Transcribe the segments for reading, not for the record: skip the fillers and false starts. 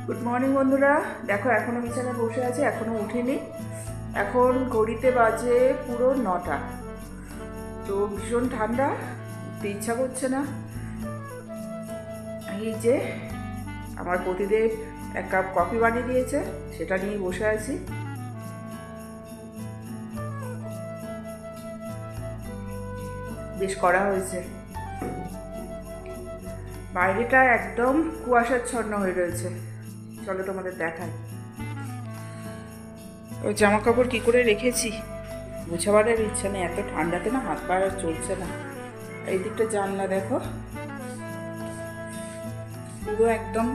Good morning বন্ধুরা, দেখো এখনও বিছানায় বসে আছে, এখনও উঠিনি। এখন ঘড়িতে বাজে পুরো 9টা। তো ভীষণ ঠান্ডা, উঠতে ইচ্ছা করছে না। এই যে আমার পতিদেব এক কাপ কফি বানিয়ে দিয়েছে, সেটা নিয়ে বসে আছি। বেশ করা হয়েছে। বাইরেটা একদম কুয়াশাচ্ছন্ন হয়ে রয়েছে। চলো তোমাদের দেখাই ওই জামা কাপড় কী করে রেখেছি, গোছাবার ইচ্ছা নেই। এত ঠান্ডাতে না হাত পা আর চলছে না। এই দিকটা জানলা দেখো, পুরো একদম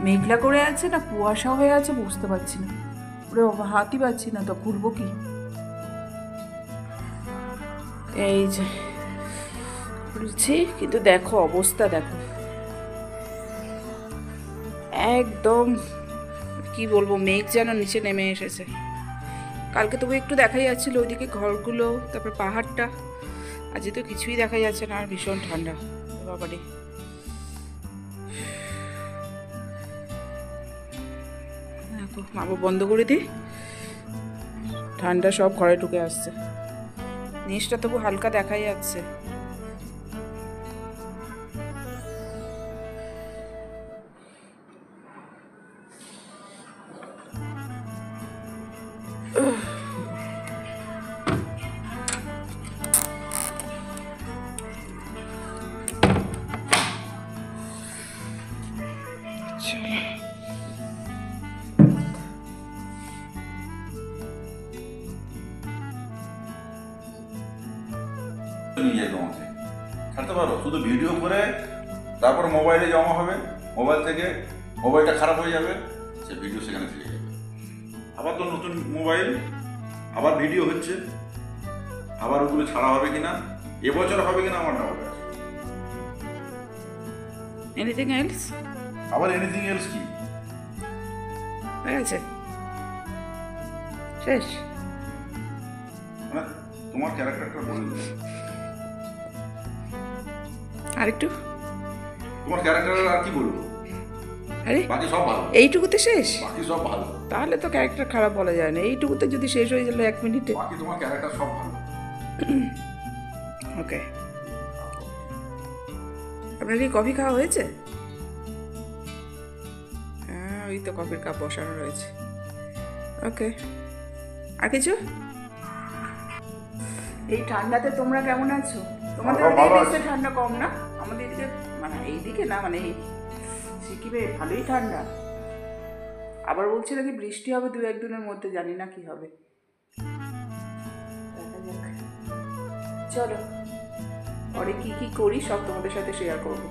মেঘলা করে আছে না কুয়াশা হয়ে আছে, বুঝতে পারছি না, পুরো হাতই পাচ্ছি না। তো খুলবো কি? এই যে খুলছি, কিন্তু দেখো অবস্থা দেখো, একদম কি বলবো, মেঘ যেন নিচে নেমে এসেছে। কালকে তবু একটু দেখাই যাচ্ছিল ওইদিকে ঘরগুলো, তারপর পাহাড়টা। আজকে তো কিছুই দেখা যাচ্ছে না, আর ভীষণ ঠান্ডা বাবারে। দেখো মামা বন্ধ করে দিই, ঠান্ডা সব ঘরে ঢুকে আসছে। নিচটা তবু হালকা দেখা যাচ্ছে। নিয়ে তোমাকে ছাড়তে পারো, শুধু ভিডিও করে তারপর মোবাইলে জমা হবে, মোবাইল থেকে মোবাইলটা খারাপ হয়ে যাবে, সে ভিডিও সেখানে থেকে যাবে। আবার তো নতুন মোবাইল, আবার ভিডিও হচ্ছে, আবার ওগুলো ছাড়া হবে কিনা, এবছর হবে কিনা আমার ডাউট আছে। Anything else? আবার এনিথিং এলস কি হয়ে গেছে, শেষ? মানে তোমার ক্যারেক্টারটা বলে দিল, আরেকটু তোমার ক্যারেক্টার আর কি বলবো? আরে বাকি সব ভালো, এইটুকুতে শেষ? বাকি সব ভালো। তাহলে তো ক্যারেক্টার খারাপ বলা যায় না। এইটুকুতে যদি শেষ হয়ে গেল 1 মিনিটে। বাকি তোমার ক্যারেক্টার সব ভালো। ওকে, আপনার কি কফি খাওয়া হয়েছে? হ্যাঁ, ওই তো কফির কাপ বসানো রয়েছে। ওকে, আর কিছু? এই ঠান্ডাতে তোমরা কেমন আছো? তোমাদের ওদিকে ঠান্ডা কম না? আমাদের এদিকে, মানে এইদিকে না, মানে এই সিকিমে ভালোই ঠান্ডা। আবার বলছে নাকি বৃষ্টি হবে 2-1 দিনের মধ্যে, জানি না কি হবে। দেখা যাক, চলো পরে কি কি করি সব তোমাদের সাথে শেয়ার করবো।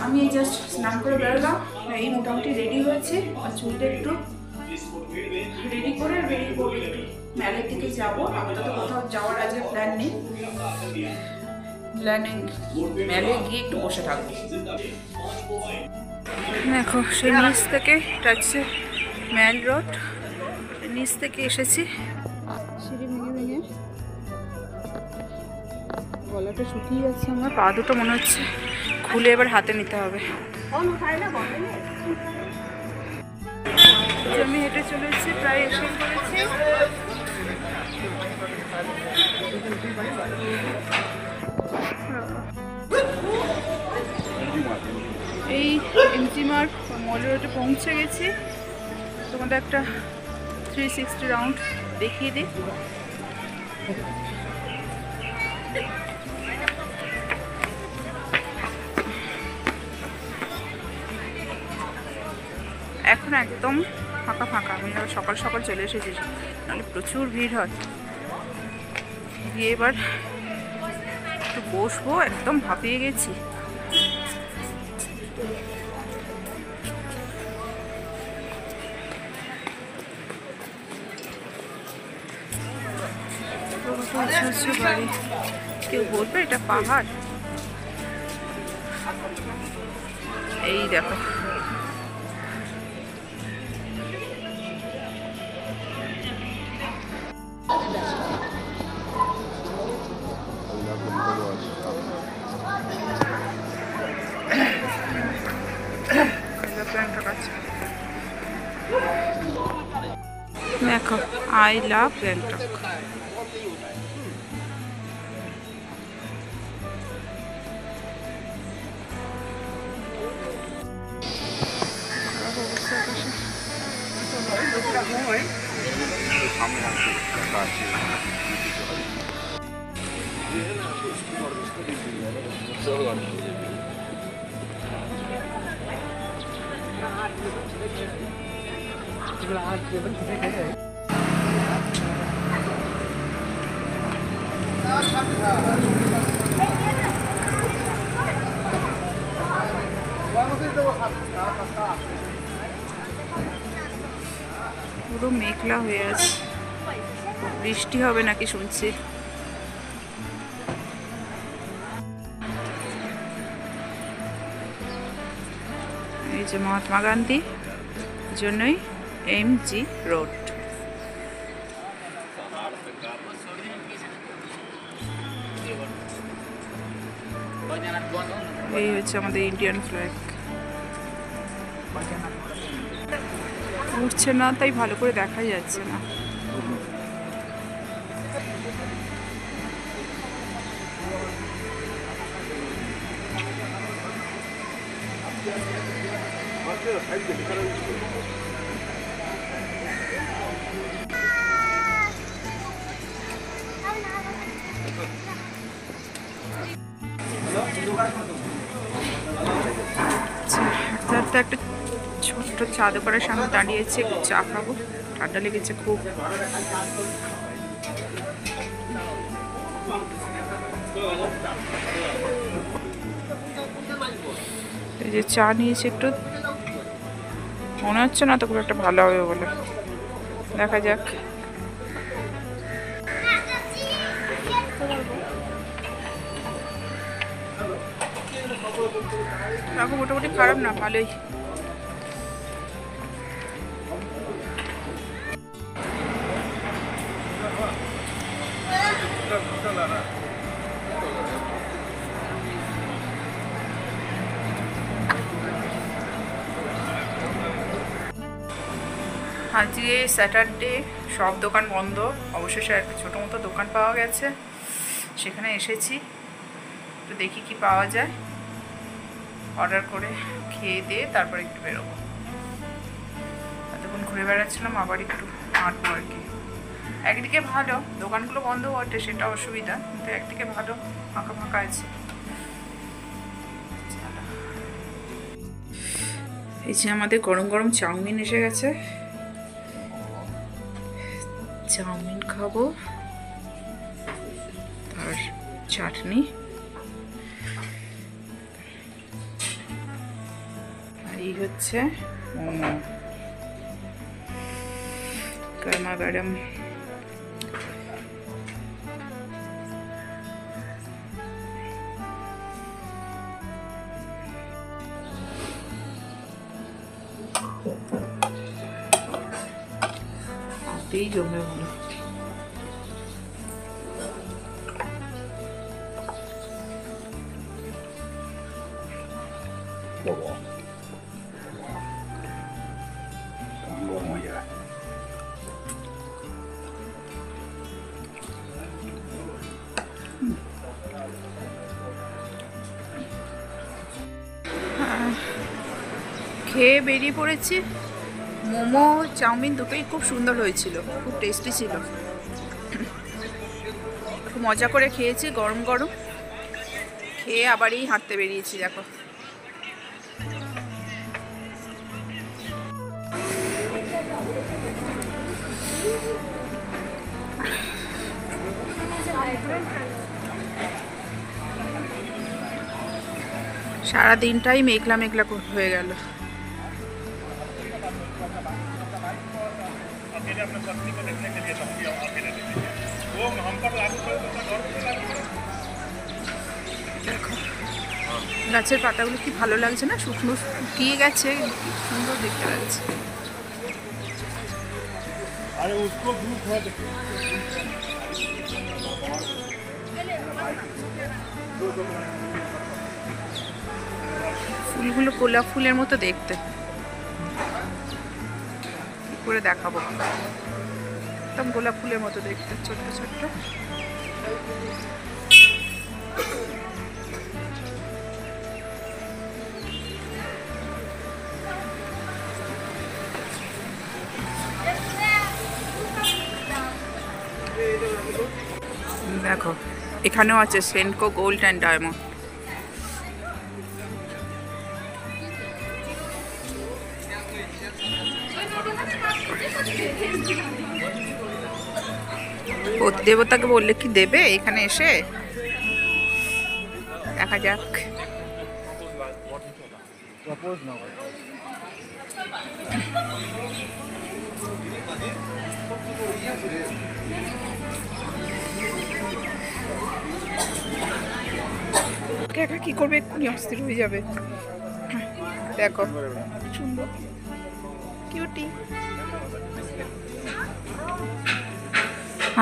আমি এই জাস্ট স্নান করে বেরোলাম, এই মোটামুটি রেডি হয়েছে। আর চুলটা একটু রেডি করে বেরিয়ে পড়ি, একটু মেলের দিকে যাবো। আপাতত কোথাও যাওয়ার আজকে প্ল্যান নেই, মেলে গিয়ে একটু বসে থাকবো। দেখো সেই নিচ থেকে, এটা হচ্ছে ম্যাল রোড, নিচ থেকে এসেছি। সিঁড়ি ভেঙে ভেঙে গলাটা শুকিয়ে যাচ্ছে আমার, পা দুটো মনে হচ্ছে খুলে এবার হাতে নিতে হবে। আমি হেঁটে চলেছি, প্রায় এসে পড়েছি। এই এমজি মার্ক মল রোডে পৌঁছে গেছি। তোমাদের একটা 360 রাউন্ড দেখিয়ে দিই। এখন একদম ফাঁকা ফাঁকা। আমি সকাল সকাল চলে এসেছি, নাহলে প্রচুর ভিড় হয়। গিয়ে এবার একটু বসবো, একদম হাঁপিয়ে গেছি। বাড়ি, কেউ বলবে এটা পাহাড়? এই দেখো, গ্যাংটক আছে। দেখো, আই লাভ গ্যাংটক। পুরো মেঘলা হয়ে আছে, বৃষ্টি হবে নাকি শুনছি। এই যে মহাত্মা গান্ধী জন্যই MG রোড। এই হচ্ছে আমাদের ইন্ডিয়ান ফ্ল্যাগ। উঠছে না তাই ভালো করে দেখাই যাচ্ছে না। একটা ছোট্ট চা দোকানের সামনে দাঁড়িয়েছে, চা খাবো, ঠান্ডা লেগেছে খুব। এই যে চা নিয়েছে, একটু মনে হচ্ছে না তো খুব একটা ভালো হবে বলে, দেখা যাক। দেখো মোটামুটি খারাপ না, ভালোই। আজকে স্যাটারডে, সব দোকান বন্ধ। অবশেষে একটা ছোটো মতো দোকান পাওয়া গেছে, সেখানে এসেছি। তো দেখি কি পাওয়া যায়, অর্ডার করে খেয়ে দিয়ে তারপর একটু বেরোবো। এতক্ষণ ঘুরে বেড়াচ্ছিলাম, আবার একটু হাঁটবো আর কি। একদিকে ভালো, দোকানগুলো বন্ধ বটে, সেটা অসুবিধা, কিন্তু একদিকে ভালো, ফাঁকা ফাঁকা আছে। এই যে আমাদের গরম গরম চাউমিন এসে গেছে, চাউমিন খাবো, আর চাটনি। আর এই হচ্ছে মোমো, গরমা গরম। হাতেই জমে হলো। খেয়ে বেরিয়ে পড়েছি। মোমো চাউমিন দুটোই খুব সুন্দর হয়েছিল, খুব টেস্টি ছিল। খুব মজা করে খেয়েছি, গরম গরম খেয়ে আবারই হাঁটতে বেরিয়েছি। দেখো সারা দিনটাই মেঘলা মেঘলা হয়ে গেল। গাছের পাতাগুলো কি ভালো লাগছে না, শুকনো শুকিয়ে গেছে, সুন্দর দেখতে লাগছে। ফুলগুলো গোলাপ ফুলের মতো দেখতে। করে দেখাবো। একদম গোলাপ ফুলের মতো দেখতে, ছোট্ট ছোট্ট। দেখো এখানেও আছে সেনকো গোল্ড অ্যান্ড ডায়মন্ড। দেবতাকে বললে কি দেবে এখানে এসে? দেখা যাক। একা কি করবে, এক্ষুনি অস্থির হয়ে যাবে। দেখো সুন্দর কিউটি।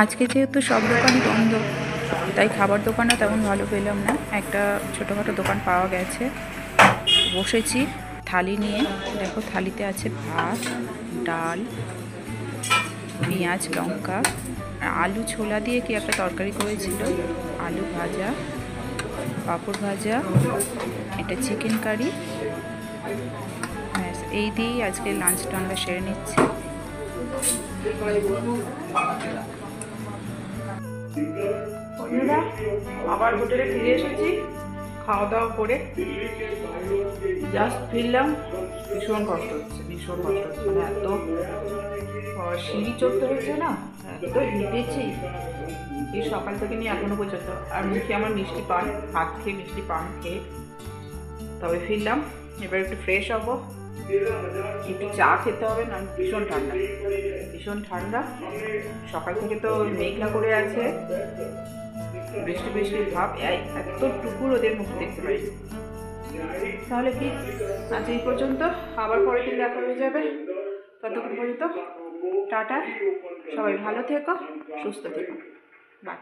আজকে যেহেতু সব দোকানই বন্ধ, তাই খাবার দোকানও তেমন ভালো পেলাম না। একটা ছোটোখাটো দোকান পাওয়া গেছে, বসেছি থালি নিয়ে। দেখো থালিতে আছে ভাত, ডাল, পেঁয়াজ, লঙ্কা, আলু ছোলা দিয়ে কি একটা তরকারি করেছিল, আলু ভাজা, পাঁপড় ভাজা, এটা চিকেন কারি। ব্যাস এই দিয়েই আজকে লাঞ্চটা আমরা সেরে নিচ্ছি। বন্ধুরা আবার হোটেলে ফিরে এসেছি খাওয়া দাওয়া করে। জাস্ট ফিরলাম, ভীষণ কষ্ট হচ্ছে, ভীষণ কষ্ট হচ্ছে। মানে এত সিঁড়ি চড়তে হচ্ছে না, এত হেঁটেছি এই সকাল থেকে নিয়ে এখনো পর্যন্ত। আর মুখে আমার মিষ্টি পান, ভাত খেয়ে মিষ্টি পান খেয়ে তবে ফিরলাম। এবার একটু ফ্রেশ হবো, একটু চা খেতে হবে, না ভীষণ ঠান্ডা, ভীষণ ঠান্ডা। সকাল থেকে তো মেঘলা করে আছে, বৃষ্টি বৃষ্টির ভাব, এতটুকু রোদের মুখ দেখতে পাই। তাহলে কি আজ এই পর্যন্ত, আবার পরের দিন দেখা হয়ে যাবে। ততক্ষণ পর্যন্ত টাটা, সবাই ভালো থেকো, সুস্থ থেকো, বাই।